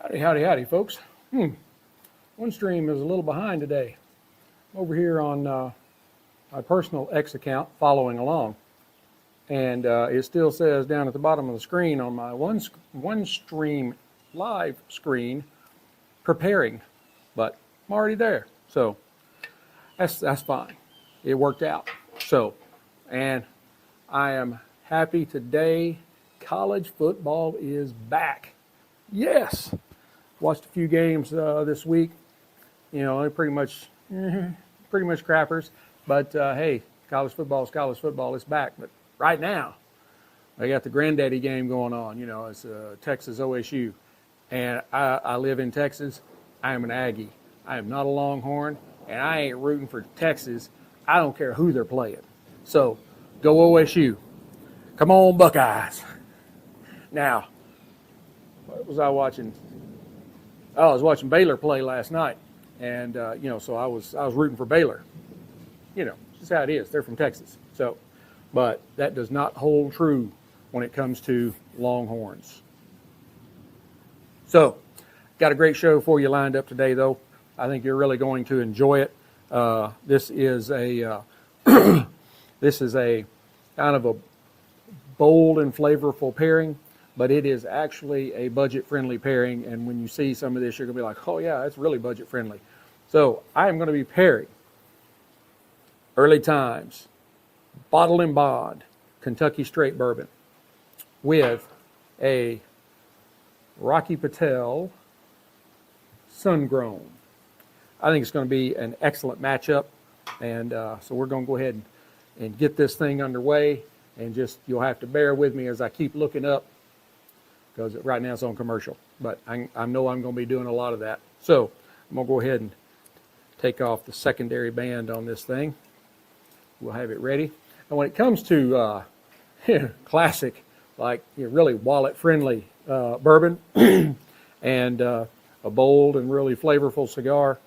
Howdy, howdy, howdy, folks. One stream is a little behind today. I'm over here on my personal X account following along. And it still says down at the bottom of the screen on my one stream live screen, preparing. But I'm already there. So that's fine. It worked out. So, and I am happy today. College football is back. Yes. Watched a few games this week. You know, they're pretty much crappers. But hey, college football is college football. It's back. But right now, they got the granddaddy game going on. You know, it's Texas OSU. And I live in Texas. I am an Aggie. I am not a Longhorn. And I ain't rooting for Texas. I don't care who they're playing. So, go OSU. Come on, Buckeyes. Now, what was I watching? Oh, I was watching Baylor play last night. And, you know, so I was rooting for Baylor. You know, just how it is. They're from Texas. So, but that does not hold true when it comes to Longhorns. So, got a great show for you lined up today, though. I think you're really going to enjoy it. This is a this is a kind of a bold and flavorful pairing, but it is actually a budget-friendly pairing. And when you see some of this, you're going to be like, oh, yeah, it's really budget-friendly. So I am going to be pairing Early Times Bottled and Bond Kentucky Straight Bourbon with a Rocky Patel Sun Grown. I think it's going to be an excellent matchup. And so we're going to go ahead and get this thing underway. And just, you'll have to bear with me as I keep looking up, because right now it's on commercial. But I know I'm going to be doing a lot of that. So I'm going to go ahead and take off the secondary band on this thing. We'll have it ready. And when it comes to classic, like really wallet-friendly bourbon and a bold and really flavorful cigar,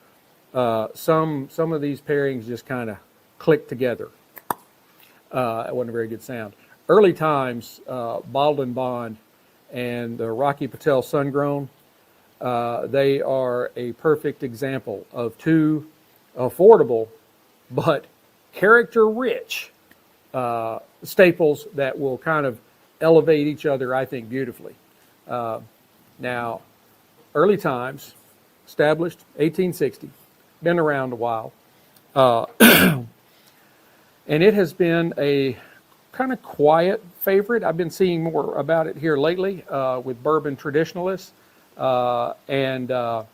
some of these pairings just kind of click together. That wasn't a very good sound. Early Times, Bottled and Bond, and the Rocky Patel Sun Grown, they are a perfect example of two affordable but character-rich staples that will kind of elevate each other, I think, beautifully. Now, Early Times, established 1860, been around a while. And it has been a kind of quiet favorite. I've been seeing more about it here lately with bourbon traditionalists. And the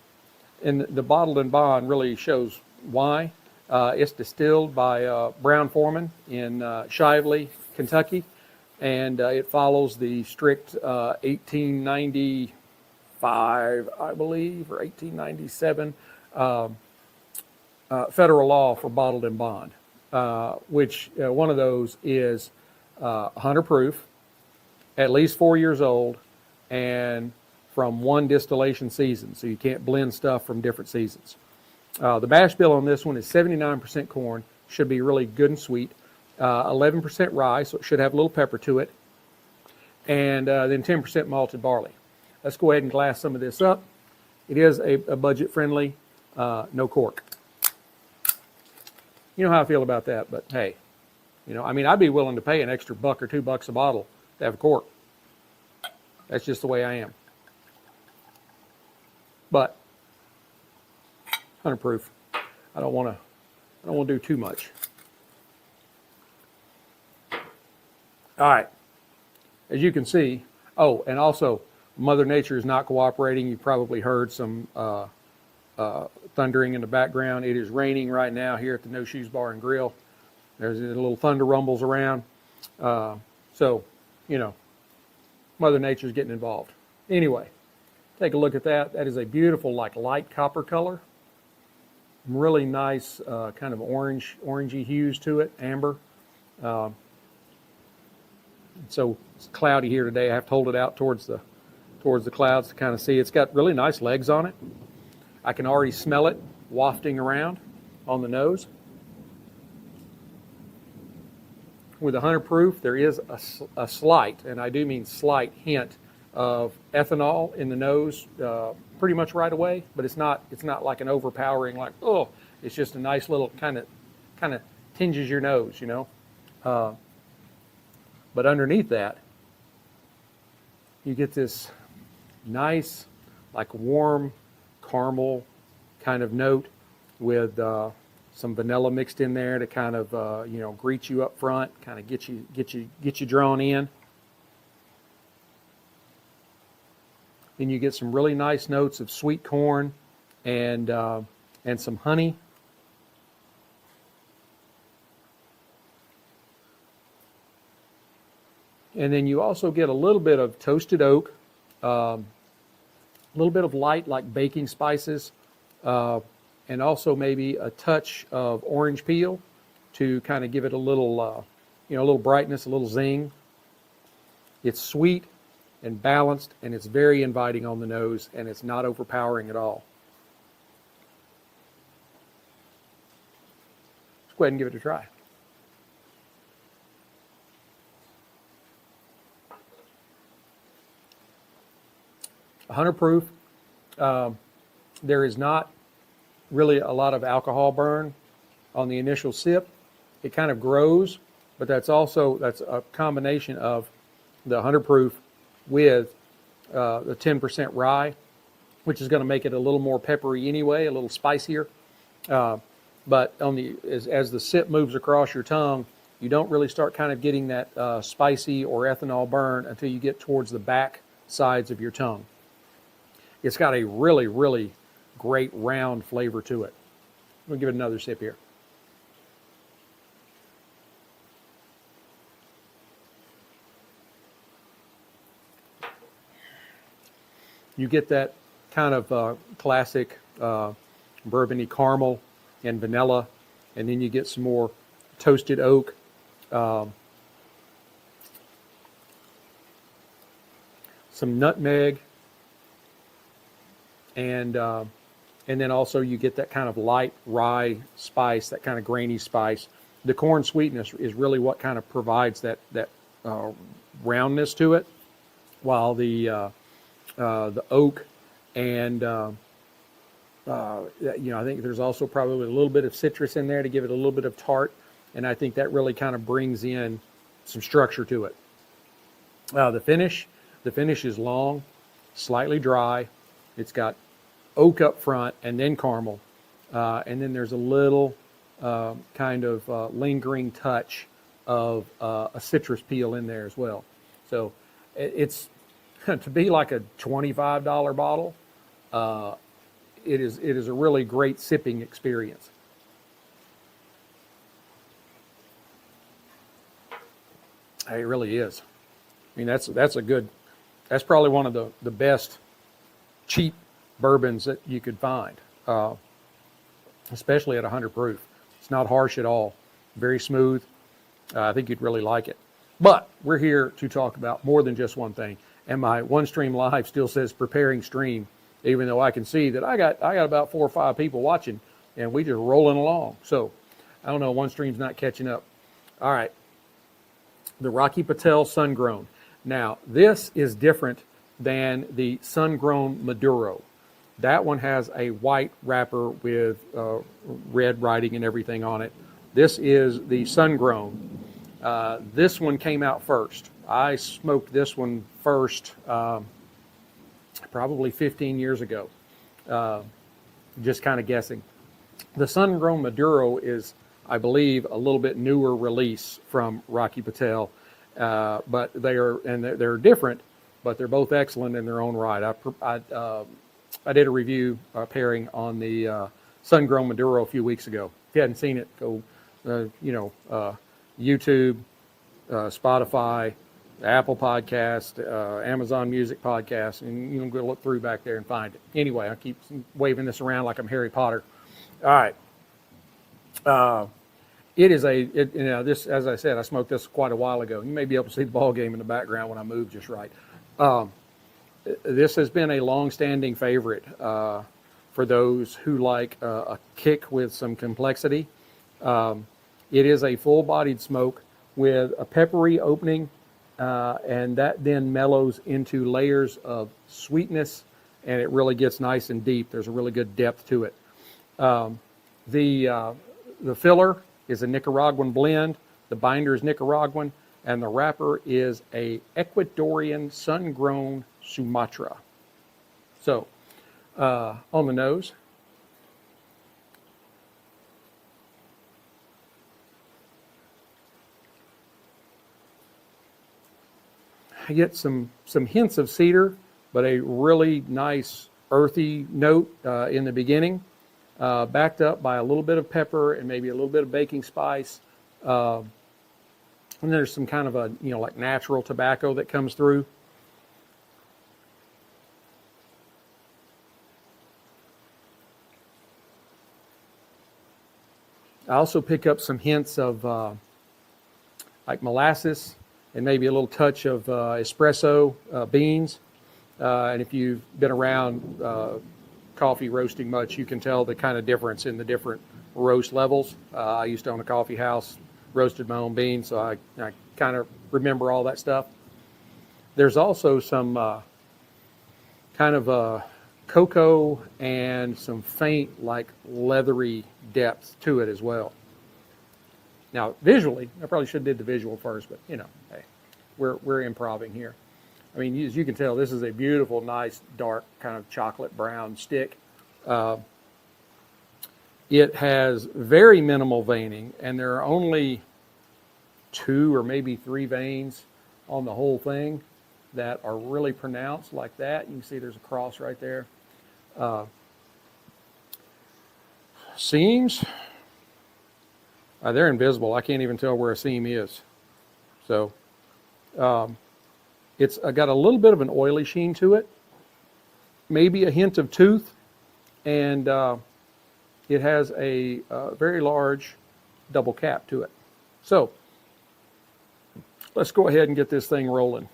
Bottled and Bond really shows why. It's distilled by Brown-Forman in Shively, Kentucky. And it follows the strict 1895, I believe, or 1897 federal law for Bottled and Bond. Which one of those is 100 proof, at least 4 years old, and from one distillation season. So you can't blend stuff from different seasons. The mash bill on this one is 79% corn, should be really good and sweet. 11% rye, so it should have a little pepper to it. And then 10% malted barley. Let's go ahead and glass some of this up. It is a budget-friendly, no cork. You know how I feel about that, but hey, you know, I mean, I'd be willing to pay an extra $1 or $2 a bottle to have a cork. That's just the way I am. But 100 proof. I don't want to do too much. All right. As you can see, oh, and also Mother Nature is not cooperating. You probably heard some thundering in the background. It is raining right now here at the No Shoes Bar and Grill. There's a little thunder rumbles around. So, you know, Mother Nature's getting involved. Anyway, take a look at that. That is a beautiful, like, light copper color. Really nice kind of orangey hues to it, amber. So it's cloudy here today. I have to hold it out towards the clouds to kind of see. It's got really nice legs on it. I can already smell it wafting around on the nose. With 100 proof, there is a slight, and I do mean slight, hint of ethanol in the nose pretty much right away, but it's not like an overpowering, like, oh, it's just a nice little kind of tinges your nose, you know. But underneath that, you get this nice, like warm caramel kind of note with some vanilla mixed in there to kind of you know, greet you up front, kind of get you drawn in. Then you get some really nice notes of sweet corn and some honey. And then you also get a little bit of toasted oak, a little bit of light like baking spices, and also maybe a touch of orange peel to kind of give it a little, you know, a little brightness, a little zing. It's sweet and balanced, and it's very inviting on the nose, and it's not overpowering at all. Let's go ahead and give it a try. 100 proof. There is not really a lot of alcohol burn on the initial sip. It kind of grows, but that's a combination of the 100 proof with the 10% rye, which is going to make it a little more peppery anyway, a little spicier. But as the sip moves across your tongue, you don't really start kind of getting that spicy or ethanol burn until you get towards the back sides of your tongue. It's got a really, really great round flavor to it. We'll give it another sip here. You get that kind of classic bourbony caramel and vanilla, and then you get some more toasted oak. Some nutmeg, and then also you get that kind of light rye spice, that kind of grainy spice. The corn sweetness is really what kind of provides that roundness to it, while the oak and you know, I think there's also probably a little bit of citrus in there to give it a little bit of tart, and I think that really kind of brings in some structure to it. The finish is long, slightly dry. It's got oak up front and then caramel, and then there's a little kind of lingering touch of a citrus peel in there as well. So it's to be like a $25 bottle. It is a really great sipping experience. It really is. I mean, that's probably one of the best cheap bourbons that you could find, especially at 100 proof. It's not harsh at all, very smooth. I think you'd really like it. But we're here to talk about more than just one thing. And my one stream live still says preparing stream, even though I can see that I got about 4 or 5 people watching, and we just rolling along. So I don't know, one stream's not catching up. All right, the Rocky Patel Sun Grown. Now this is different than the Sun Grown Maduro. That one has a white wrapper with red writing and everything on it. This is the Sun Grown. This one came out first. I smoked this one first probably 15 years ago, just kind of guessing. The Sun Grown Maduro is, I believe, a little bit newer release from Rocky Patel, but they're different, but they're both excellent in their own right. I did a review pairing on the Sun Grown Maduro a few weeks ago. If you hadn't seen it, go YouTube, Spotify, Apple Podcast, Amazon Music Podcast, and you can go look through back there and find it. Anyway, I keep waving this around like I'm Harry Potter. All right. This, as I said, I smoked this quite a while ago. You may be able to see the ball game in the background when I move just right. This has been a long-standing favorite for those who like a kick with some complexity. It is a full-bodied smoke with a peppery opening and that then mellows into layers of sweetness, and it really gets nice and deep. There's a really good depth to it. The filler is a Nicaraguan blend. The binder is Nicaraguan, and the wrapper is a Ecuadorian sun-grown Sumatra. So, on the nose, I get some hints of cedar, but a really nice earthy note in the beginning, backed up by a little bit of pepper and maybe a little bit of baking spice. And there's some kind of a, like natural tobacco that comes through. I also pick up some hints of like molasses and maybe a little touch of espresso beans. And if you've been around coffee roasting much, you can tell the kind of difference in the different roast levels. I used to own a coffee house, roasted my own beans, so I kind of remember all that stuff. There's also some kind of cocoa and some faint, like leathery depth to it as well. Now, visually, I probably should have did the visual first, but hey, we're improvising here. I mean, as you can tell, this is a beautiful, nice, dark, kind of chocolate brown stick. It has very minimal veining, and there are only 2 or maybe 3 veins on the whole thing that are really pronounced like that. You can see there's a cross right there. Seams, they're invisible. I can't even tell where a seam is. So it's got a little bit of an oily sheen to it, maybe a hint of tooth, and it has a very large double cap to it. So let's go ahead and get this thing rolling.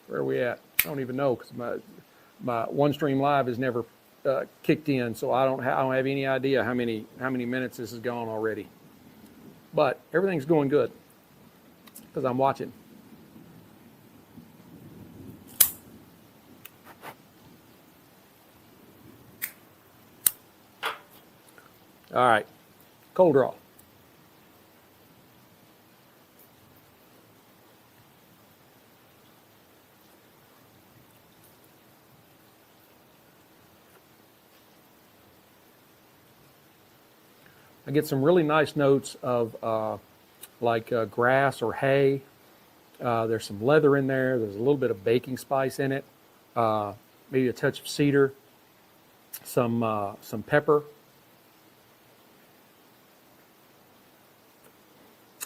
Where are we at? I don't even know, because my OneStream Live has never kicked in, so I don't have any idea how many minutes this has gone already. But everything's going good because I'm watching. All right, cold draw. I get some really nice notes of like grass or hay. There's some leather in there. There's a little bit of baking spice in it. Maybe a touch of cedar. Some pepper.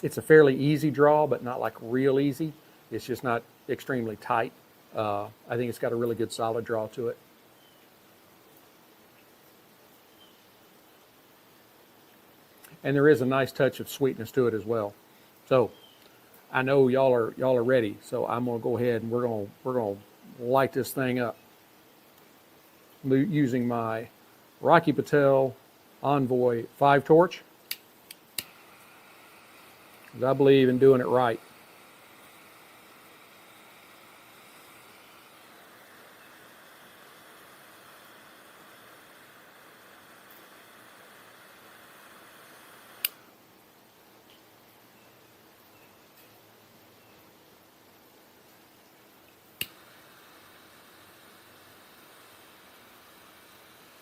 It's a fairly easy draw, but not like real easy. It's just not extremely tight. I think it's got a really good solid draw to it. And there is a nice touch of sweetness to it as well. So I know y'all are ready. So I'm gonna go ahead and we're gonna light this thing up using my Rocky Patel Envoy 5 torch. I believe in doing it right.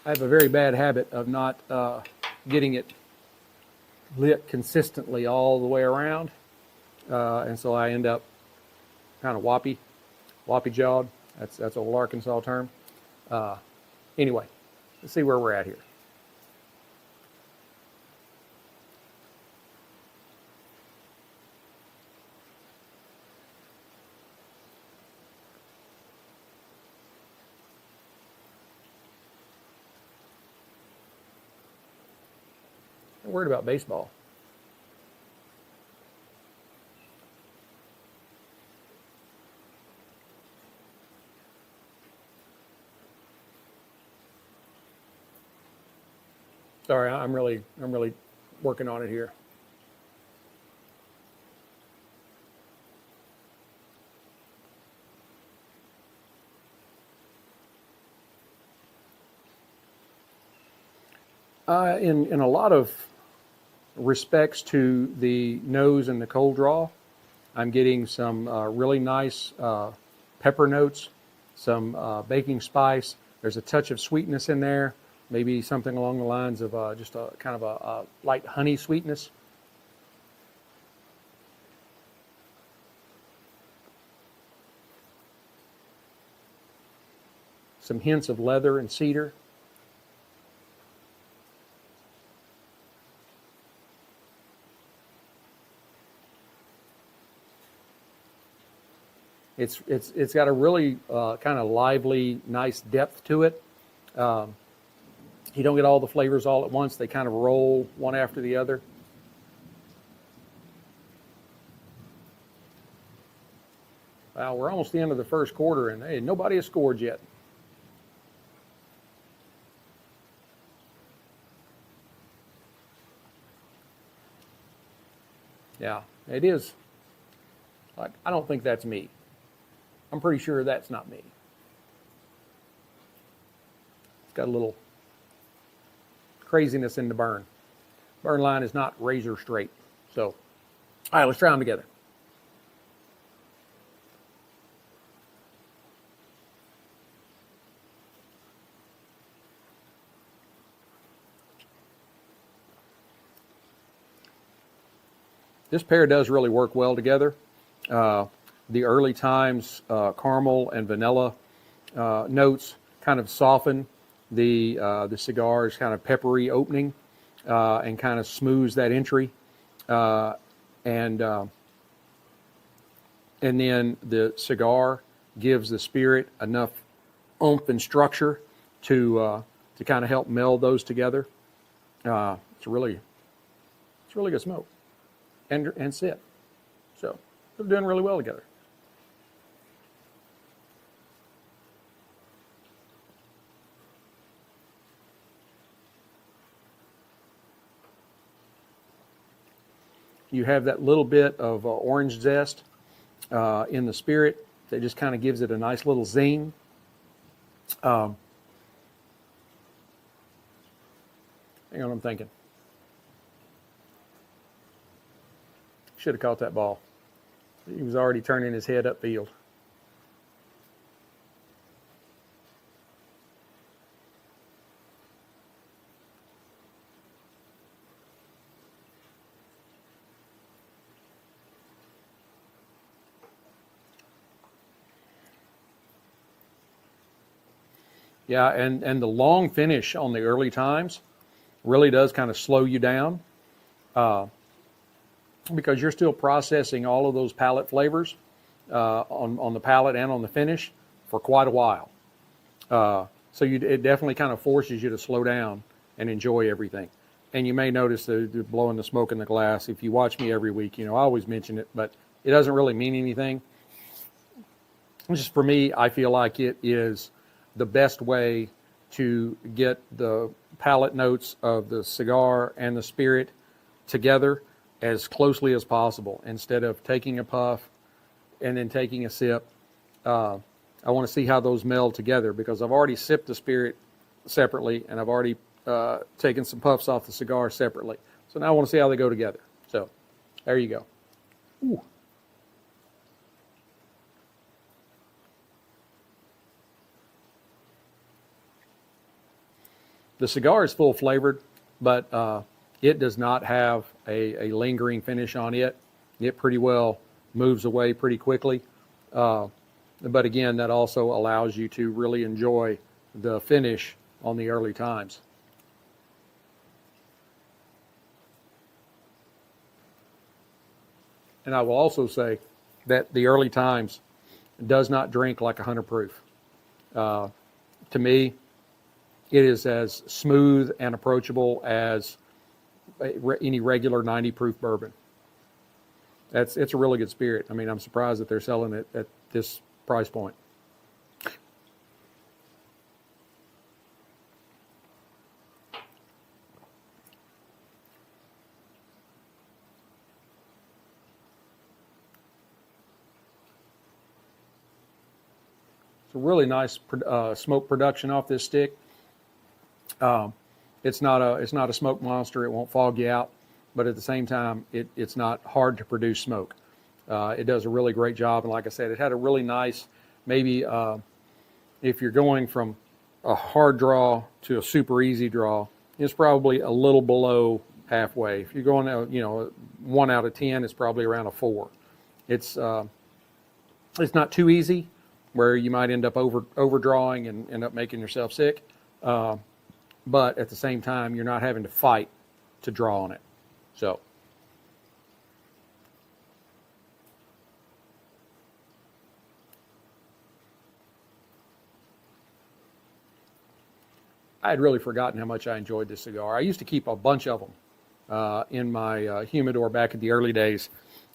I have a very bad habit of not getting it lit consistently all the way around, and so I end up kind of woppy jawed. That's old Arkansas term. Anyway, let's see where we're at here. I'm worried about baseball. Sorry, I'm really working on it here. In a lot of respects to the nose and the cold draw, I'm getting some really nice pepper notes, some baking spice. There's a touch of sweetness in there, maybe something along the lines of just a kind of a light honey sweetness. Some hints of leather and cedar. It's got a really kind of lively, nice depth to it. You don't get all the flavors all at once. They kind of roll one after the other. Well, we're almost the end of the first quarter, and hey, nobody has scored yet. Yeah, it is. Like, I don't think that's me. I'm pretty sure that's not me. It's got a little craziness in the burn. Burn line is not razor straight. So, all right, let's try them together. This pair does really work well together. The early times caramel and vanilla notes kind of soften the cigar's kind of peppery opening and kind of smooths that entry. And then the cigar gives the spirit enough oomph and structure to kind of help meld those together. It's really good smoke and sit. So they're doing really well together. You have that little bit of orange zest in the spirit that just kind of gives it a nice little zing. Hang on, I'm thinking. Should have caught that ball. He was already turning his head upfield. Yeah, and the long finish on the early times really does kind of slow you down because you're still processing all of those palate flavors on the palate and on the finish for quite a while. So it definitely kind of forces you to slow down and enjoy everything. And you may notice the blowing the smoke in the glass. If you watch me every week, I always mention it, but it doesn't really mean anything. Just for me, I feel like it is the best way to get the palate notes of the cigar and the spirit together as closely as possible. Instead of taking a puff and then taking a sip, I want to see how those meld together because I've already sipped the spirit separately and I've already taken some puffs off the cigar separately. So now I want to see how they go together. So there you go. Ooh. The cigar is full flavored, but it does not have a lingering finish on it. It pretty well moves away pretty quickly. But again, that also allows you to really enjoy the finish on the early times. And I will also say that the early times does not drink like 100 proof. To me, it is as smooth and approachable as any regular 90 proof bourbon. It's a really good spirit. I mean, I'm surprised that they're selling it at this price point. It's a really nice smoke production off this stick. it's not a smoke monster. It won't fog you out, but at the same time, it's not hard to produce smoke. It does a really great job, and like I said, it had a really nice, maybe if you're going from a hard draw to a super easy draw, it's probably a little below halfway. If you're going out, 1 out of 10, it's probably around a 4. It's not too easy, where you might end up overdrawing and end up making yourself sick. But at the same time, you're not having to fight to draw on it. So. I had really forgotten how much I enjoyed this cigar. I used to keep a bunch of them in my humidor back in the early days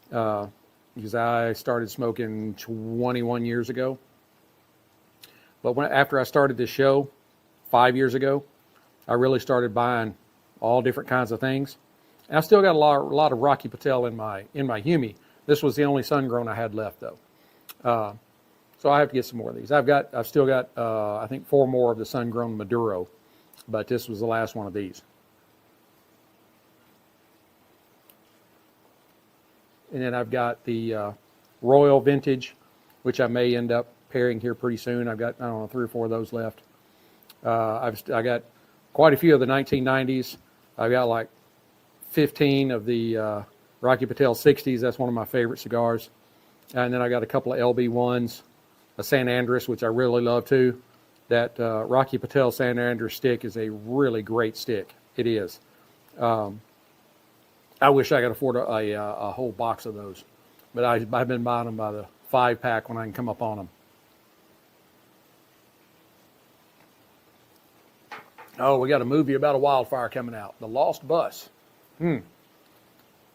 because I started smoking 21 years ago. But after I started this show 5 years ago, I really started buying all different kinds of things. And I still got a lot of Rocky Patel in my Humi. This was the only Sun Grown I had left though. So I have to get some more of these. I've still got I think 4 more of the Sun Grown Maduro, but this was the last one of these. And then I've got the Royal Vintage, which I may end up pairing here pretty soon. I've got, I don't know, 3 or 4 of those left. I got quite a few of the 1990s. I've got like 15 of the Rocky Patel 60s. That's one of my favorite cigars. And then I got a couple of LB1s, a San Andres, which I really love too. That Rocky Patel San Andres stick is a really great stick. It is. I wish I could afford a whole box of those, but I've been buying them by the 5-pack when I can come up on them. Oh, we got a movie about a wildfire coming out, The Lost Bus.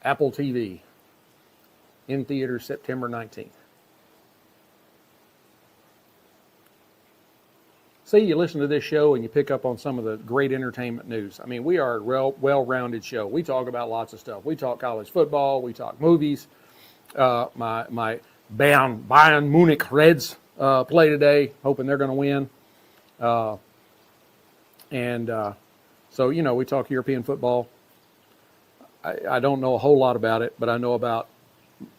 Apple TV. In theaters September 19th. See, you listen to this show and you pick up on some of the great entertainment news. I mean, we are a well-rounded show. We talk about lots of stuff. We talk college football. We talk movies. My Bayern Munich Reds play today, hoping they're going to win. So, we talk European football. I don't know a whole lot about it, but I know about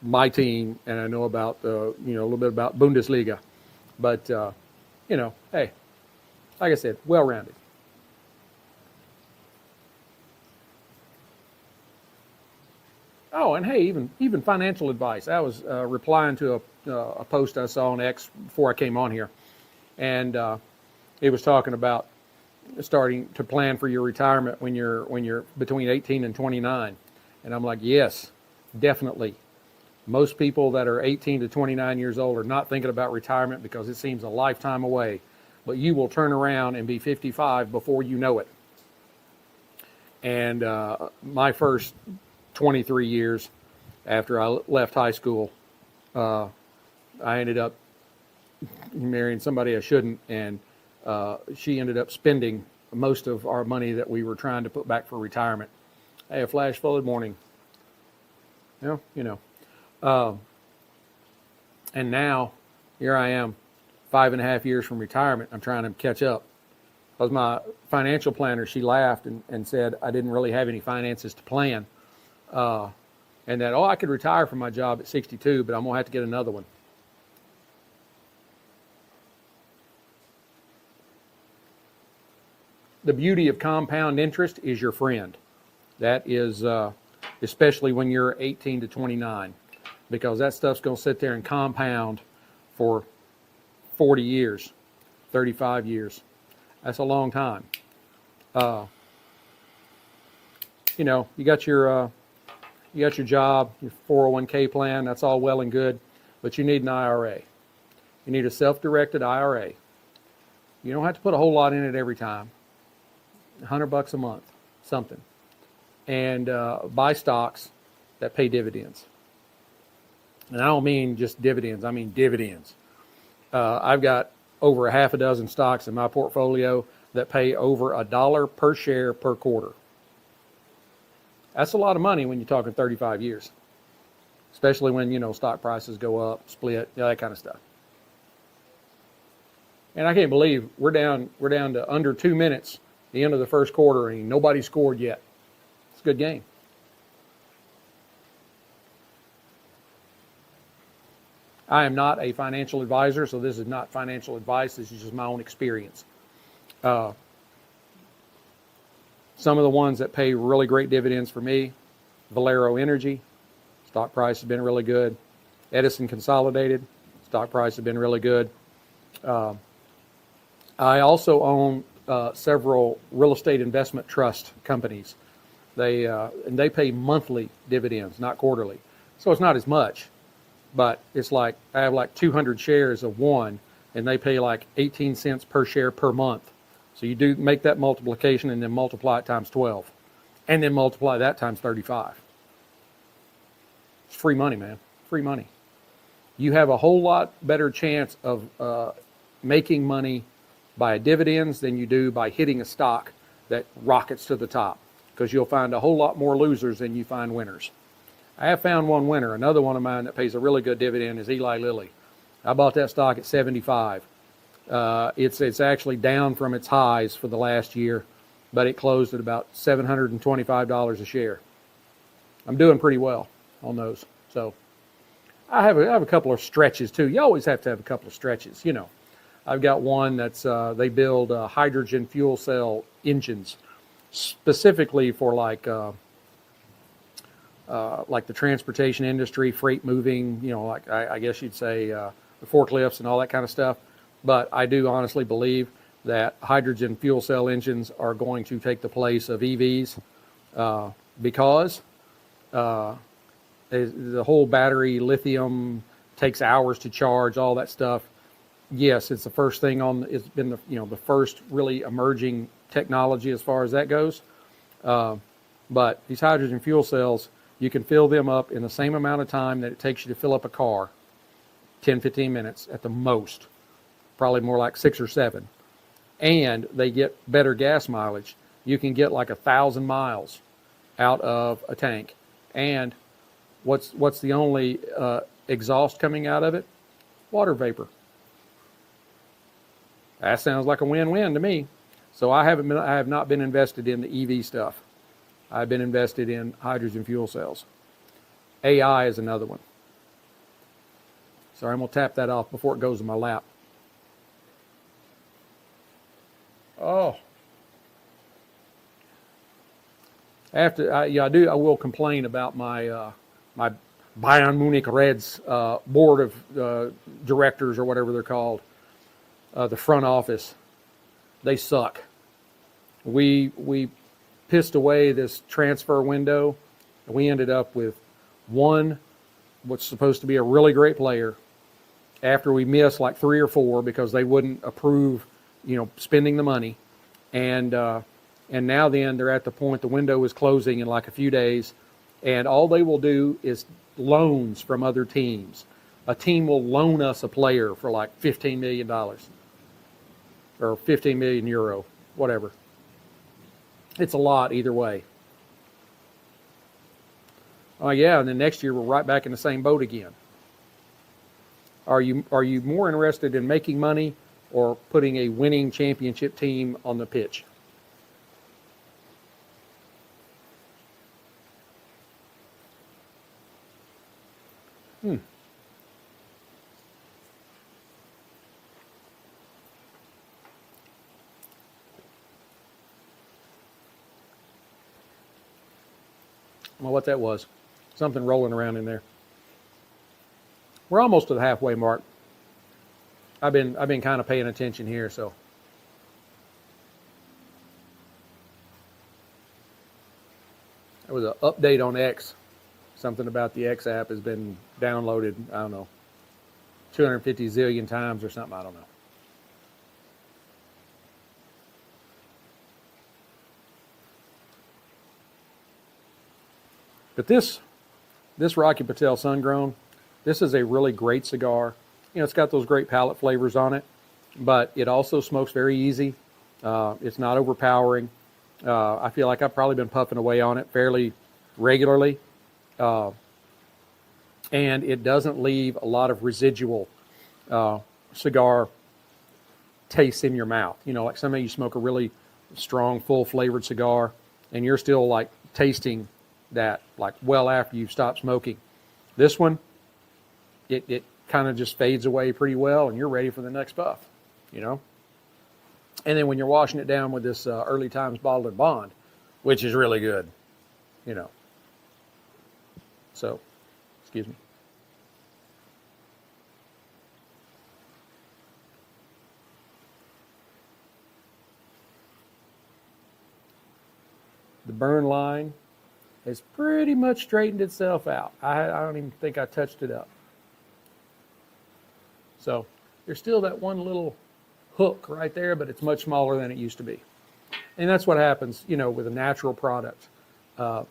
my team, and I know about, a little bit about Bundesliga. But, hey, like I said, well-rounded. Oh, and hey, even financial advice. I was replying to a post I saw on X before I came on here, and it was talking about starting to plan for your retirement when you're between 18 and 29. And I'm like, yes, definitely. Most people that are 18 to 29 years old are not thinking about retirement because it seems a lifetime away. But you will turn around and be 55 before you know it. And my first 23 years after I left high school, I ended up marrying somebody I shouldn't, and she ended up spending most of our money that we were trying to put back for retirement. Hey, a flash flooded morning. And now, here I am, 5.5 years from retirement. I'm trying to catch up. Because my financial planner, she laughed and said I didn't really have any finances to plan. And that, I could retire from my job at 62, but I'm going to have to get another one. The beauty of compound interest is your friend. That is, especially when you're 18 to 29, because that stuff's going to sit there and compound for 40 years, 35 years. That's a long time. You got your job, your 401k plan. That's all well and good, but you need an IRA. You need a self-directed IRA. You don't have to put a whole lot in it every time. $100 a month, something. And buy stocks that pay dividends. And I don't mean just dividends, I mean dividends. I've got over a half a dozen stocks in my portfolio that pay over $1 per share per quarter. That's a lot of money when you're talking 35 years, especially when, stock prices go up, split, that kind of stuff. And I can't believe we're down to under 2 minutes the end of the first quarter and nobody scored yet. It's a good game. I am not a financial advisor, so this is not financial advice. This is just my own experience. Some of the ones that pay really great dividends for me, Valero Energy, stock price has been really good. Edison Consolidated, stock price has been really good. I also own several real estate investment trust companies. And they pay monthly dividends, not quarterly. So it's not as much, but it's like I have like 200 shares of one, and they pay like 18 cents per share per month. So you do make that multiplication and then multiply it times 12, and then multiply that times 35. It's free money, man. Free money. You have a whole lot better chance of making money by dividends than you do by hitting a stock that rockets to the top, because you'll find a whole lot more losers than you find winners. I have found one winner. Another one of mine that pays a really good dividend is Eli Lilly. I bought that stock at 75. It's actually down from its highs for the last year, but it closed at about $725 a share. I'm doing pretty well on those. So I have a couple of stretches too. You always have to have a couple of stretches, you know. I've got one that's they build hydrogen fuel cell engines specifically for like the transportation industry, freight moving, you know, like I guess you'd say the forklifts and all that kind of stuff. But I do honestly believe that hydrogen fuel cell engines are going to take the place of EVs because the whole battery, lithium, takes hours to charge, all that stuff. Yes, it's the first thing it's been the first really emerging technology as far as that goes. But these hydrogen fuel cells, you can fill them up in the same amount of time that it takes you to fill up a car, 10, 15 minutes at the most, probably more like 6 or 7. And they get better gas mileage. You can get like 1,000 miles out of a tank. And what's the only exhaust coming out of it? Water vapor. That sounds like a win-win to me. So I have not been invested in the EV stuff. I've been invested in hydrogen fuel cells. AI is another one. Sorry, I'm going to tap that off before it goes in my lap. Oh. I will complain about my my Bayern Munich Reds board of directors or whatever they're called. The front office, they suck. We pissed away this transfer window, and we ended up with what's supposed to be a really great player, after we missed like 3 or 4 because they wouldn't approve, spending the money, and now then they're at the point the window is closing in like a few days, and all they will do is loans from other teams. A team will loan us a player for like $15 million. Or 15 million euro, whatever. It's a lot either way. Oh yeah, and then next year we're right back in the same boat again. Are you more interested in making money or putting a winning championship team on the pitch? I don't know what that was. Something rolling around in there. We're almost to the halfway mark. I've been kind of paying attention here, so. There was an update on X. Something about the X app has been downloaded, I don't know, 250 zillion times or something, I don't know. But this Rocky Patel Sun Grown, this is a really great cigar. It's got those great palate flavors on it, but it also smokes very easy. It's not overpowering. I feel like I've probably been puffing away on it fairly regularly. And it doesn't leave a lot of residual cigar taste in your mouth. Like some of you smoke a really strong, full flavored cigar, and you're still like tasting that like well after you've stopped smoking. This one, it kind of just fades away pretty well, and you're ready for the next puff, you know? And then when you're washing it down with this Early Times Bottled and Bond, which is really good, you know. So, excuse me. The burn line has pretty much straightened itself out. I don't even think I touched it up. So there's still that one little hook right there, but it's much smaller than it used to be. And that's what happens, you know, with a natural product. You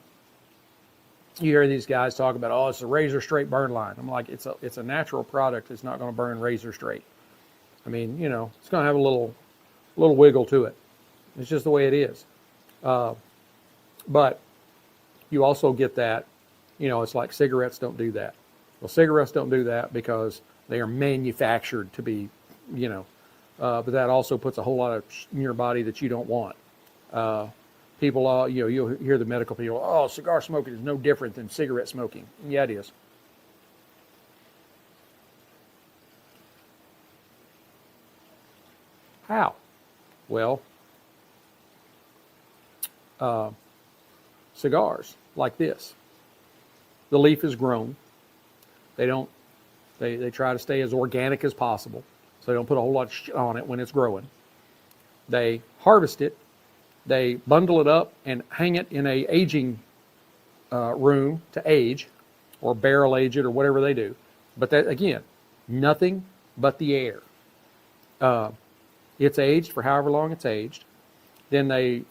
hear these guys talk about, oh, it's a razor straight burn line. I'm like, it's a natural product. It's not going to burn razor straight. I mean, you know, it's going to have a little wiggle to it. It's just the way it is. But you also get that, you know, it's like cigarettes don't do that. Well, cigarettes don't do that because they are manufactured to be, you know, but that also puts a whole lot in your body that you don't want. People, you know, you'll hear the medical people, oh, cigar smoking is no different than cigarette smoking. Yeah, it is. How? Well, cigars like this, the leaf is grown. They try to stay as organic as possible, so they don't put a whole lot of shit on it when it's growing. They harvest it, they bundle it up and hang it in a aging room to age, or barrel age it, or whatever they do. But that, again, nothing but the air. It's aged for however long it's aged. Then they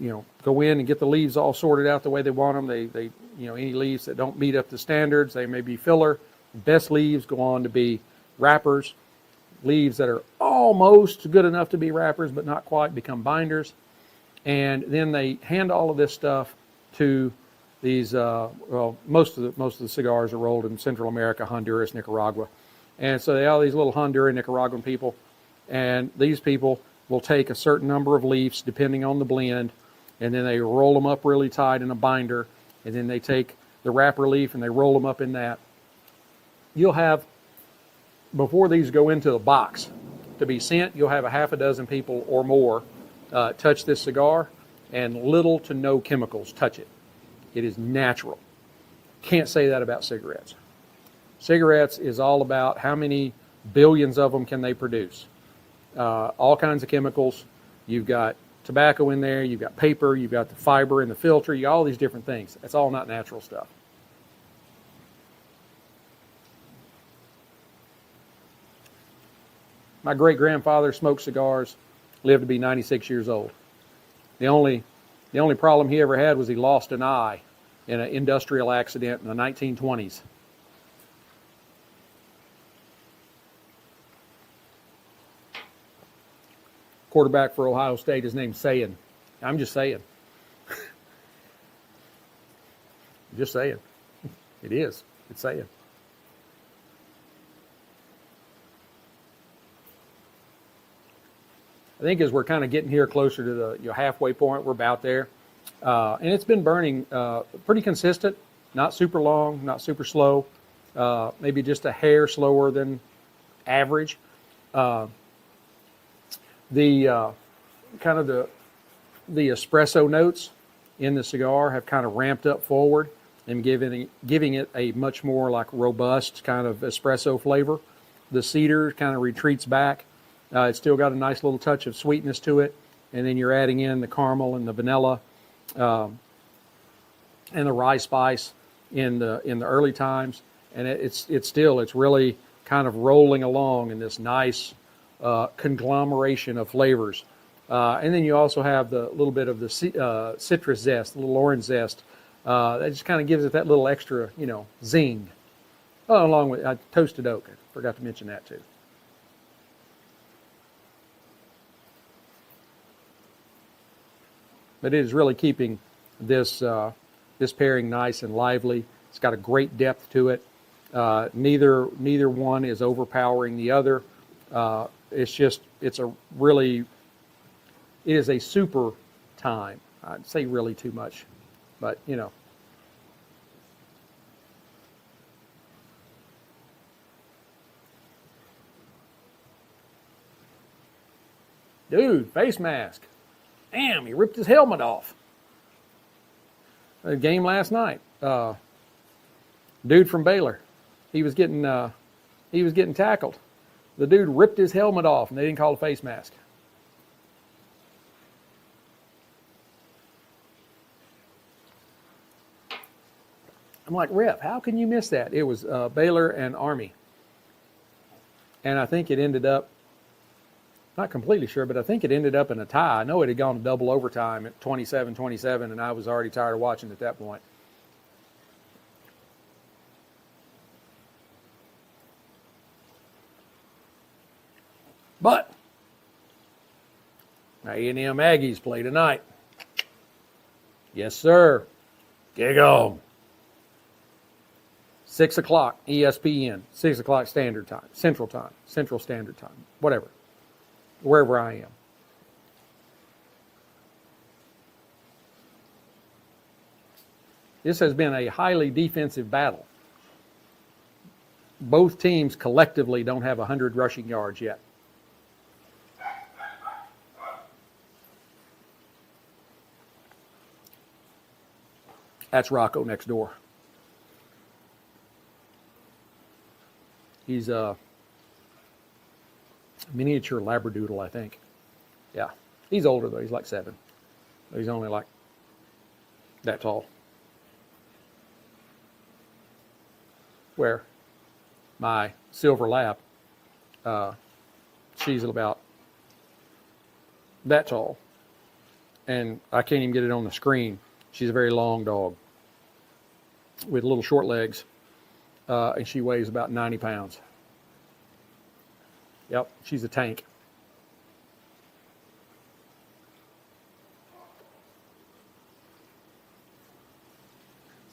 you know, go in and get the leaves all sorted out the way they want them. They you know, any leaves that don't meet up to standards, they may be filler. Best leaves go on to be wrappers. Leaves that are almost good enough to be wrappers but not quite become binders. And then they hand all of this stuff to these, well, most of the cigars are rolled in Central America, Honduras, Nicaragua. And so they have these little Honduran, Nicaraguan people. And these people will take a certain number of leaves depending on the blend, and then they roll them up really tight in a binder, and then they take the wrapper leaf and they roll them up in that. You'll have, before these go into a box to be sent, you'll have a half a dozen people or more touch this cigar, and little to no chemicals touch it. It is natural. Can't say that about cigarettes. Cigarettes is all about how many billions of them can they produce. All kinds of chemicals. You've got tobacco in there, you've got paper, you've got the fiber in the filter, you got all these different things. That's all not natural stuff. My great-grandfather smoked cigars, lived to be 96 years old. The only problem he ever had was he lost an eye in an industrial accident in the 1920s. Quarterback for Ohio State, his name's Sayin. I'm just saying. Just saying. It is. It's saying. I think as we're kind of getting here closer to the halfway point, we're about there. And it's been burning pretty consistent, not super long, not super slow, maybe just a hair slower than average. The kind of the espresso notes in the cigar have kind of ramped up forward and giving it a much more like robust kind of espresso flavor. The cedar kind of retreats back. It's still got a nice little touch of sweetness to it, and then you're adding in the caramel and the vanilla and the rye spice in the early times, and it's really kind of rolling along in this nice conglomeration of flavors. And then you also have the little bit of the citrus zest, the little orange zest. That just kind of gives it that little extra, you know, zing. Oh, along with toasted oak. I forgot to mention that too. But it is really keeping this pairing nice and lively. It's got a great depth to it. Neither one is overpowering the other. It's a really It is a super time. I'd say really too much, but you know. Dude, face mask. Damn, he ripped his helmet off. A game last night. Dude from Baylor. He was getting tackled. The dude ripped his helmet off, and they didn't call a face mask. I'm like, Rep, how can you miss that? It was Baylor and Army. And I think it ended up, not completely sure, but I think it ended up in a tie. I know it had gone to double overtime at 27-27, and I was already tired of watching at that point. But now E&M Aggies play tonight. Yes, sir. Gig on. 6 o'clock, ESPN, 6 o'clock Standard Time, Central Standard Time, whatever, wherever I am. This has been a highly defensive battle. Both teams collectively don't have 100 rushing yards yet. That's Rocco next door. He's a miniature Labradoodle, I think. Yeah. He's older, though. He's like 7. He's only like that tall. Where my silver lab, she's about that tall. And I can't even get it on the screen. She's a very long dog with little short legs. And she weighs about 90 pounds. Yep, she's a tank.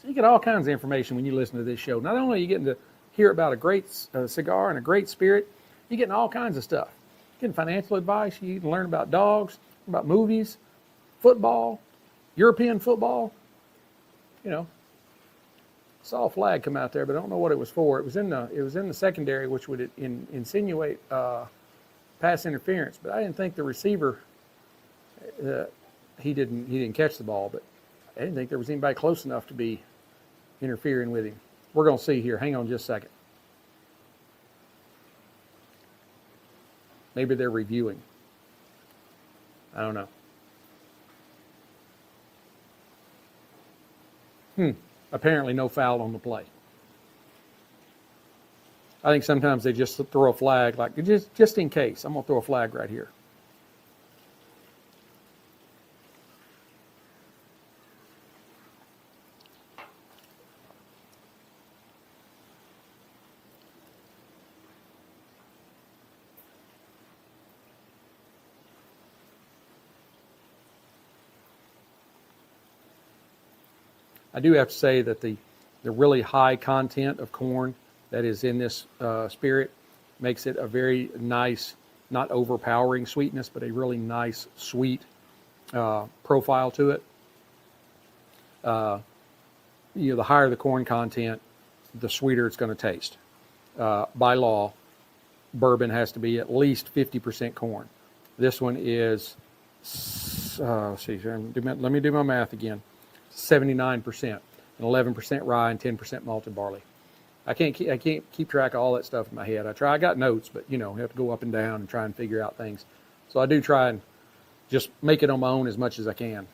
So you get all kinds of information when you listen to this show. Not only are you getting to hear about a great cigar and a great spirit, you're getting all kinds of stuff. You're getting financial advice. You can learn about dogs, about movies, football, European football. You know. Saw a flag come out there, but I don't know what it was for. It was in the secondary, which would insinuate pass interference. But I didn't think the receiver he didn't catch the ball, but I didn't think there was anybody close enough to be interfering with him. We're going to see here. Hang on just a second. Maybe they're reviewing. I don't know. Apparently no foul on the play. I think sometimes they just throw a flag, like just in case. I'm going to throw a flag right here. I do have to say that the really high content of corn that is in this spirit makes it a very nice, not overpowering sweetness, but a really nice, sweet profile to it. The higher the corn content, the sweeter it's going to taste. By law, bourbon has to be at least 50% corn. This one is, let me do my math again. 79%, and 11% rye and 10% malted barley. I can't keep track of all that stuff in my head. I got notes, but I have to go up and down and try and figure out things. So I do try and just make it on my own as much as I can.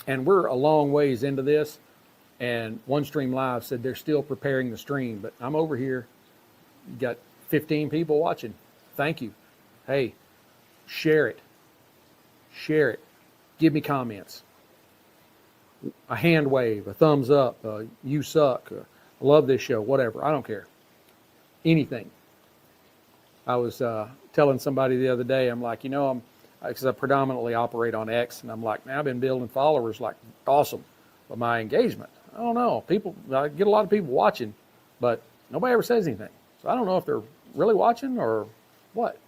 And we're a long ways into this, and One Stream Live said they're still preparing the stream, but I'm over here. You got 15 people watching. Thank you. Hey, share it. Share it. Give me comments. A hand wave, a thumbs up, you suck, love this show, whatever. I don't care. Anything. I was telling somebody the other day, I'm like, because I predominantly operate on X, and I'm like, man, I've been building followers like awesome. But my engagement, I don't know. I get a lot of people watching, but nobody ever says anything. So I don't know if they're really watching or what.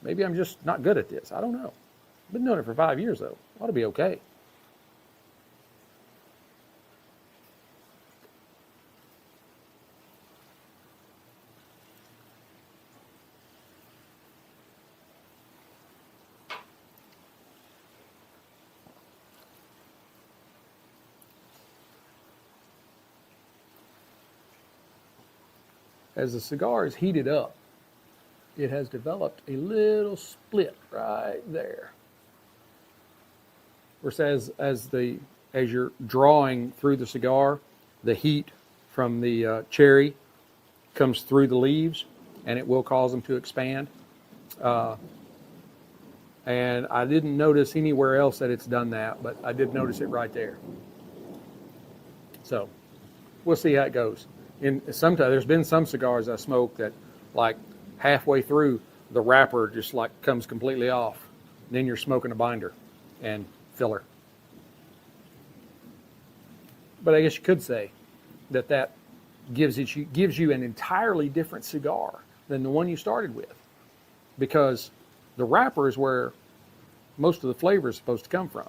Maybe I'm just not good at this. I don't know. Been doing it for 5 years, though. Ought to be okay. As the cigar is heated up, it has developed a little split right there. Whereas as you're drawing through the cigar, the heat from the cherry comes through the leaves, and it will cause them to expand. And I didn't notice anywhere else that it's done that, but I did notice it right there. So we'll see how it goes. Sometimes there's been some cigars I smoked that, like, halfway through, the wrapper just like comes completely off. Then you're smoking a binder and filler. But I guess you could say that gives you an entirely different cigar than the one you started with, because the wrapper is where most of the flavor is supposed to come from.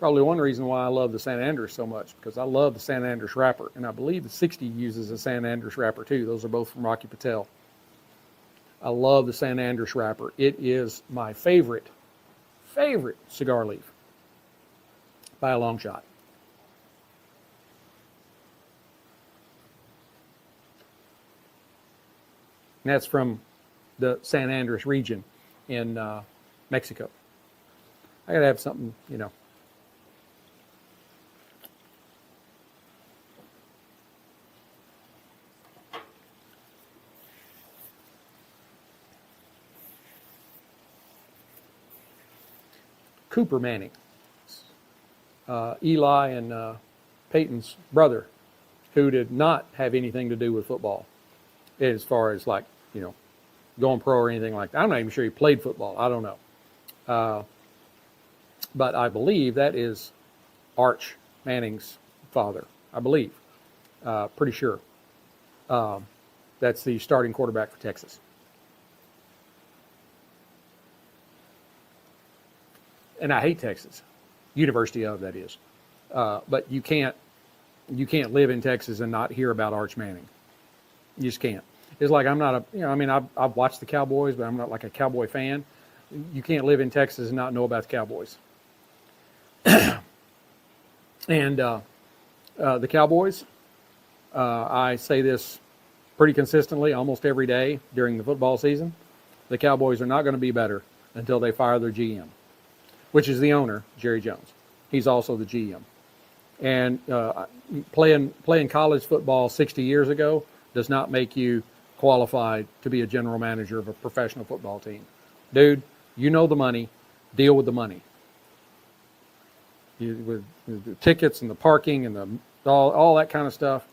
Probably one reason why I love the San Andres so much, because I love the San Andres wrapper, and I believe the 60 uses a San Andres wrapper too. Those are both from Rocky Patel. I love the San Andres wrapper. It is my favorite cigar leaf by a long shot. And that's from the San Andres region in Mexico. I gotta have something, Cooper Manning, Eli and Peyton's brother, who did not have anything to do with football as far as going pro or anything like that. I'm not even sure he played football. I don't know. But I believe that is Arch Manning's father. I believe. Pretty sure. That's the starting quarterback for Texas. And I hate Texas, University of, that is. But you can't live in Texas and not hear about Arch Manning. You just can't. It's like I'm not I've watched the Cowboys, but I'm not like a Cowboy fan. You can't live in Texas and not know about the Cowboys. And the Cowboys, I say this pretty consistently almost every day during the football season. The Cowboys are not going to be better until they fire their GM, which is the owner, Jerry Jones. He's also the GM. And playing college football 60 years ago does not make you qualified to be a general manager of a professional football team. Dude, you know the money. Deal with the money. With the tickets and the parking and all that kind of stuff.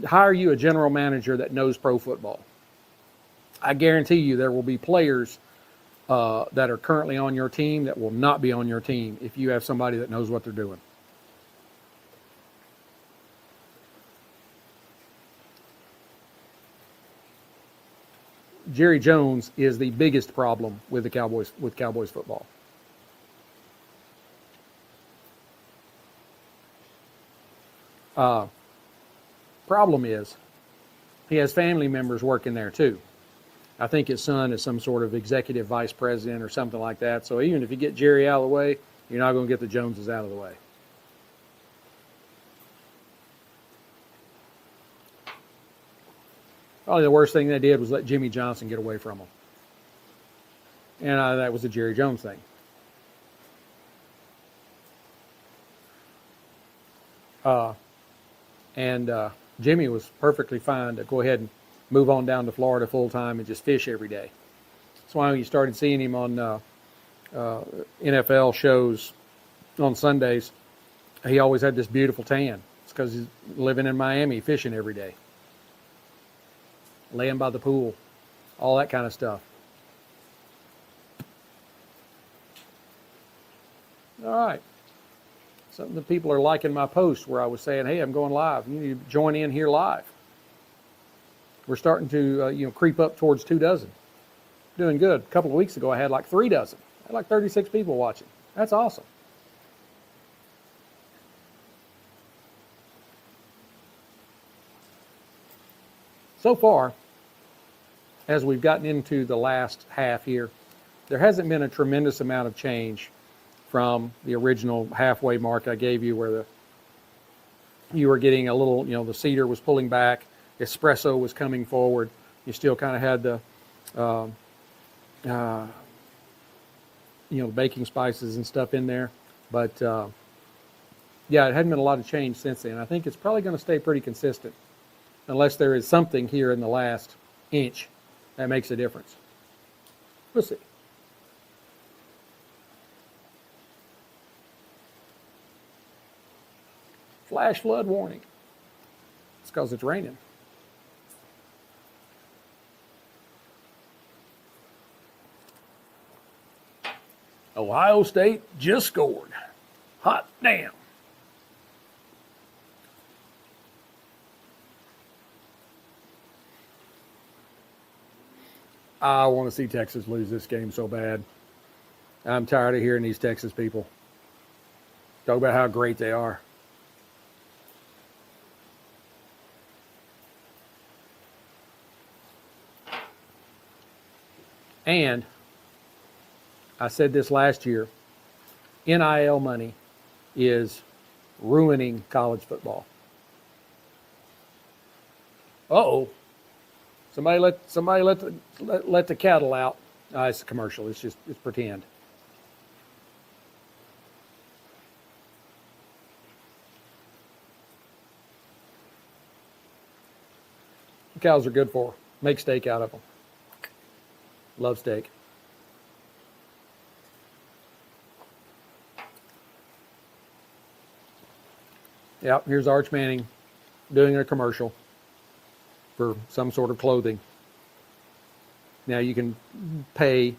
Hire you a general manager that knows pro football. I guarantee you there will be players that are currently on your team that will not be on your team if you have somebody that knows what they're doing. Jerry Jones is the biggest problem with the Cowboys, with Cowboys football. Problem is, he has family members working there too. I think his son is some sort of executive vice president or something like that. So even if you get Jerry out of the way, you're not going to get the Joneses out of the way. Probably the worst thing they did was let Jimmy Johnson get away from them. And that was a Jerry Jones thing. Jimmy was perfectly fine to go ahead and move on down to Florida full time and just fish every day. That's why when you started seeing him on NFL shows on Sundays, he always had this beautiful tan. It's because he's living in Miami fishing every day, laying by the pool, all that kind of stuff. All right. Something that people are liking my post where I was saying, hey, I'm going live. You need to join in here live. We're starting to creep up towards 24. doing good. A couple of weeks ago, I had like 3 dozen. I had like 36 people watching. That's awesome. So far, as we've gotten into the last half here, there hasn't been a tremendous amount of change from the original halfway mark I gave you, where you were getting a little, the cedar was pulling back, espresso was coming forward. You still kind of had the, baking spices and stuff in there. But, yeah, it hadn't been a lot of change since then. I think it's probably going to stay pretty consistent, unless there is something here in the last inch that makes a difference. We'll see. Flash flood warning. It's because it's raining. Ohio State just scored. Hot damn. I want to see Texas lose this game so bad. I'm tired of hearing these Texas people talk about how great they are. And I said this last year, NIL money is ruining college football. Uh-oh. Somebody let the cattle out. It's a commercial. It's pretend. Cows are good for. Make steak out of them. Love steak. Yep, here's Arch Manning doing a commercial for some sort of clothing. Now you can pay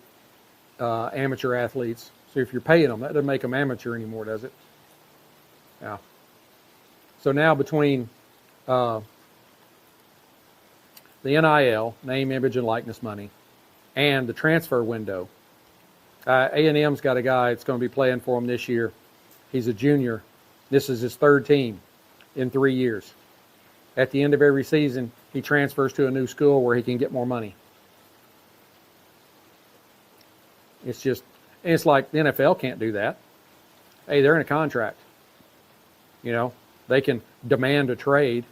amateur athletes. So if you're paying them, that doesn't make them amateur anymore, does it? Yeah. So now between the NIL, name, image, and likeness money, and the transfer window, A&M's got a guy that's going to be playing for him this year. He's a junior. This is his 3rd team in 3 years. At the end of every season, he transfers to a new school where he can get more money. It's like the NFL can't do that. Hey, they're in a contract. They can demand a trade,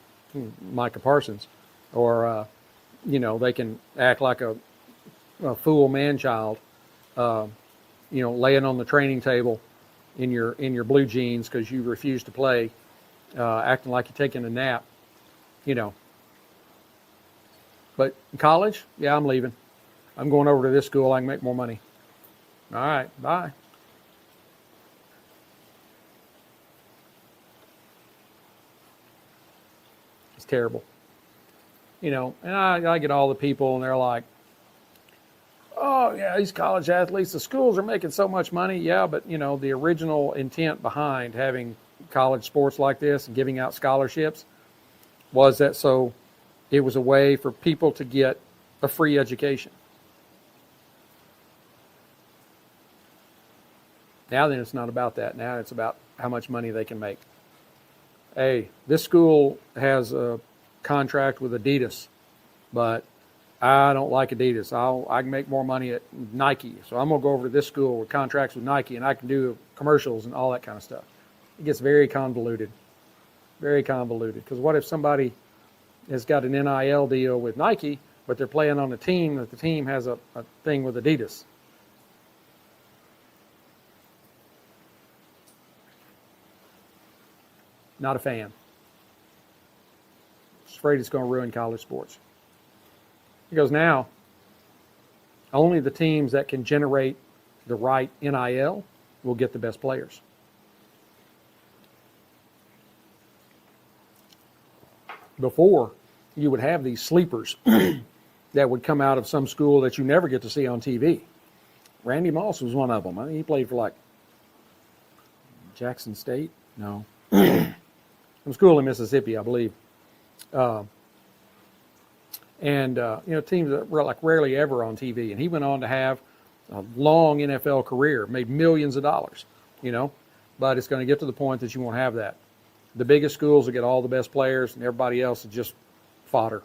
Micah Parsons, or, they can act like a fool man-child, laying on the training table in your blue jeans because you refuse to play, acting like you're taking a nap, But in college, yeah, I'm leaving. I'm going over to this school. I can make more money. All right, bye. It's terrible. And I get all the people, and they're like, oh, yeah, these college athletes, the schools are making so much money. Yeah, but, the original intent behind having college sports like this and giving out scholarships was that so it was a way for people to get a free education. Now then, it's not about that. Now it's about how much money they can make. Hey, this school has a contract with Adidas, but I don't like Adidas. I can make more money at Nike, so I'm going to go over to this school with contracts with Nike, and I can do commercials and all that kind of stuff. It gets very convoluted, because what if somebody has got an NIL deal with Nike, but they're playing on a team that the team has a thing with Adidas? Not a fan. Just afraid it's going to ruin college sports. Because now, only the teams that can generate the right NIL will get the best players. Before, you would have these sleepers that would come out of some school that you never get to see on TV. Randy Moss was one of them. I think he played for like Jackson State? No. Some school in Mississippi, I believe. and teams that were like rarely ever on TV. And he went on to have a long NFL career, made millions of dollars, but it's going to get to the point that you won't have that. The biggest schools will get all the best players, and everybody else is just fodder.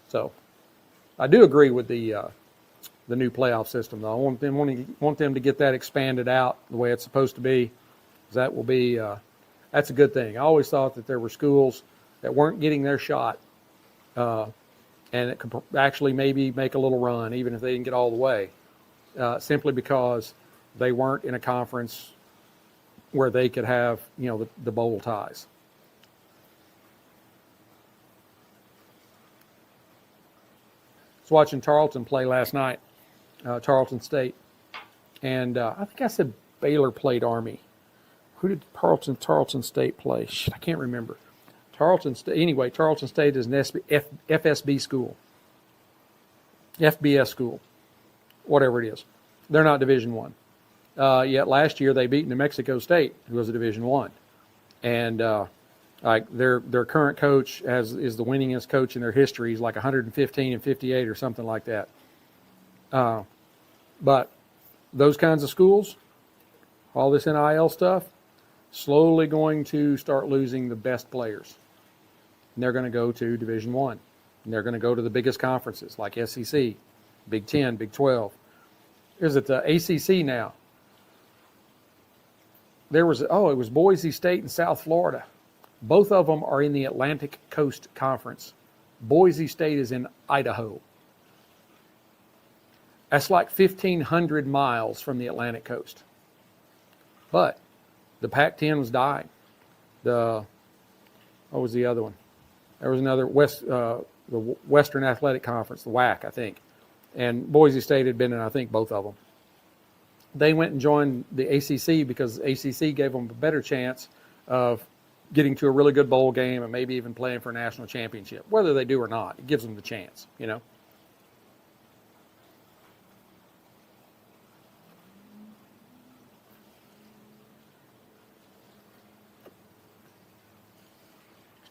So I do agree with the new playoff system, though. I want them to get that expanded out the way it's supposed to be. That will be that's a good thing. I always thought that there were schools that weren't getting their shot, and it could actually maybe make a little run, even if they didn't get all the way, simply because they weren't in a conference where they could have the bowl ties. I was watching Tarleton play last night, Tarleton State, and I think I said Baylor played Army. Who did Tarleton State play? I can't remember. Tarleton State is an FSB school, FBS school, whatever it is. They're not Division I. Yet last year they beat New Mexico State, who was a Division I, and their current coach is the winningest coach in their history. He's like 115-58 or something like that. But those kinds of schools, all this NIL stuff, slowly going to start losing the best players. And they're going to go to Division I. And they're going to go to the biggest conferences like SEC, Big 10, Big 12. Is it the ACC now? It was Boise State and South Florida. Both of them are in the Atlantic Coast Conference. Boise State is in Idaho. That's like 1,500 miles from the Atlantic coast. But the Pac-10 was dying. What was the other one? There was another the Western Athletic Conference, the WAC, I think. And Boise State had been in, I think, both of them. They went and joined the ACC because the ACC gave them a better chance of getting to a really good bowl game and maybe even playing for a national championship. Whether they do or not, it gives them the chance, It's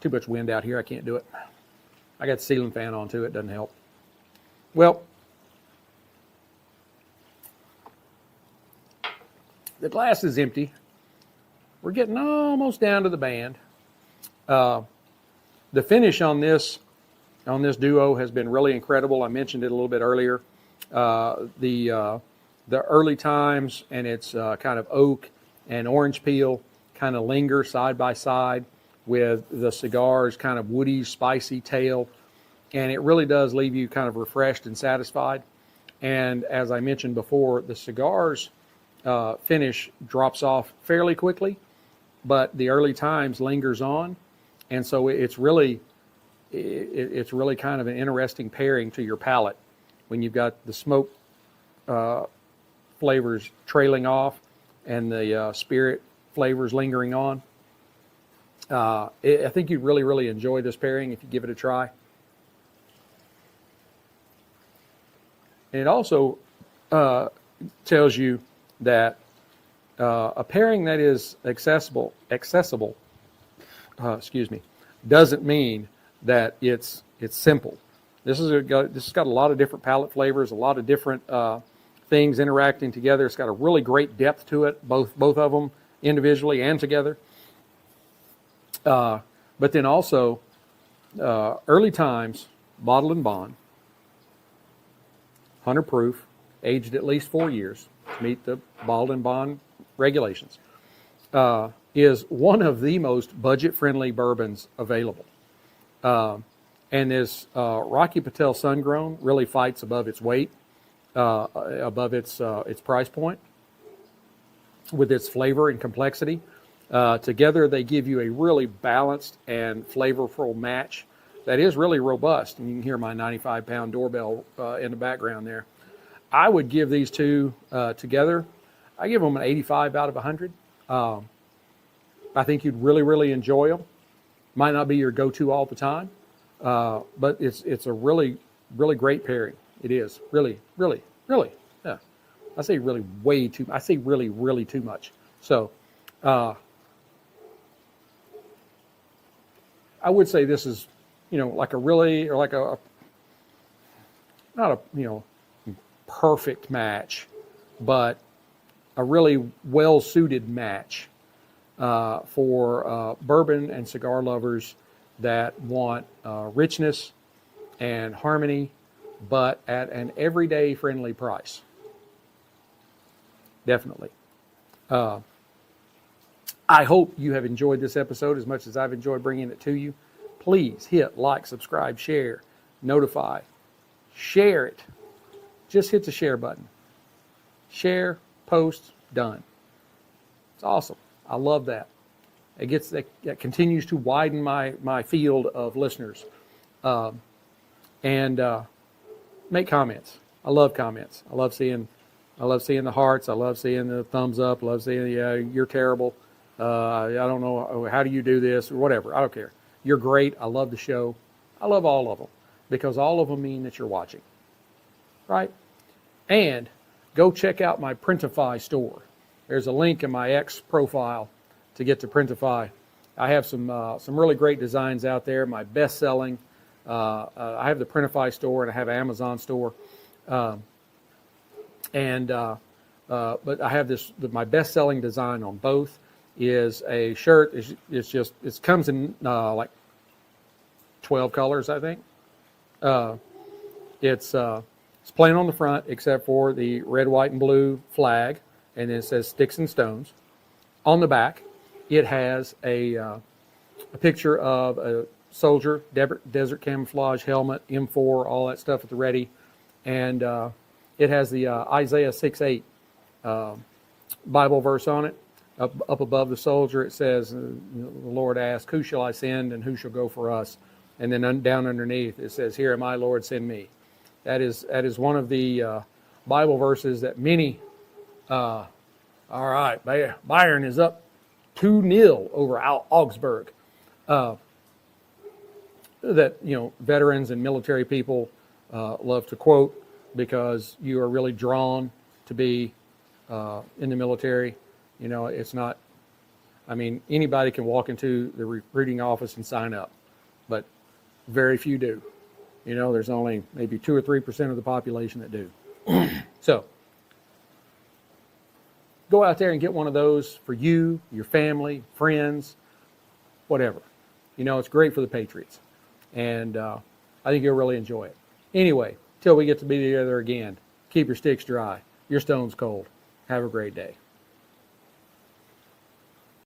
too much wind out here. I can't do it. I got the ceiling fan on too. It doesn't help. Well, the glass is empty. We're getting almost down to the band. The finish on this duo has been really incredible. I mentioned it a little bit earlier. The early times and its kind of oak and orange peel kind of linger side by side with the cigar's kind of woody, spicy tail. And it really does leave you kind of refreshed and satisfied. And as I mentioned before, the cigar's finish drops off fairly quickly, but the early times lingers on. And so it's really kind of an interesting pairing to your palate when you've got the smoke flavors trailing off and the spirit flavors lingering on. I think you'd really, really enjoy this pairing if you give it a try. And it also tells you that a pairing that is accessible, doesn't mean that it's simple. This has got a lot of different palate flavors, a lot of different things interacting together. It's got a really great depth to it, both of them individually and together. But then also, early times, bottled and bond, 100 proof, aged at least 4 years to meet the bottled and bond regulations, is one of the most budget-friendly bourbons available. And this Rocky Patel Sun Grown really fights above its weight, above its price point, with its flavor and complexity. Together, they give you a really balanced and flavorful match that is really robust. And you can hear my 95-pound doorbell in the background there. I would give these two together, I give them an 85 out of 100. I think you'd really, really enjoy them. Might not be your go-to all the time, but it's a really, really great pairing. It is really, really, really. Yeah, I say really way too. I say really, really too much. So, I would say this is like a really, or like not a, perfect match, but a really well-suited match for bourbon and cigar lovers that want richness and harmony, but at an everyday friendly price. Definitely. I hope you have enjoyed this episode as much as I've enjoyed bringing it to you. Please hit like, subscribe, share, notify, share it. Just hit the share button. Share, post, done. It's awesome. I love that. That continues to widen my field of listeners. And make comments. I love comments. I love seeing the hearts. I love seeing the thumbs up. I love seeing you're terrible. I don't know, how do you do this, or whatever. I don't care. You're great. I love the show. I love all of them because all of them mean that you're watching. Right? And go check out my Printify store. There's a link in my X profile to get to Printify. I have some really great designs out there. My best-selling, I have the Printify store and I have an Amazon store. But I have my best-selling design on both is a shirt. It comes in like 12 colors, I think. It's plain on the front except for the red, white, and blue flag, and then it says Sticks-n-Stonez. On the back, it has a picture of a soldier, desert camouflage helmet, M4, all that stuff at the ready, and it has the Isaiah 6:8 Bible verse on it. Up above the soldier, it says, the Lord asked, "Who shall I send, and who shall go for us?" And then down underneath, it says, "Here am I, Lord, send me." That is one of the Bible verses that many. All right, Bayern is up 2-0 over Augsburg. That veterans and military people love to quote because you are really drawn to be in the military. It's not. I mean, anybody can walk into the recruiting office and sign up, but very few do. There's only maybe 2 or 3% of the population that do. So go out there and get one of those for you, your family, friends, whatever. It's great for the Patriots. And I think you'll really enjoy it. Anyway, till we get to be together again, keep your sticks dry, your stones cold. Have a great day.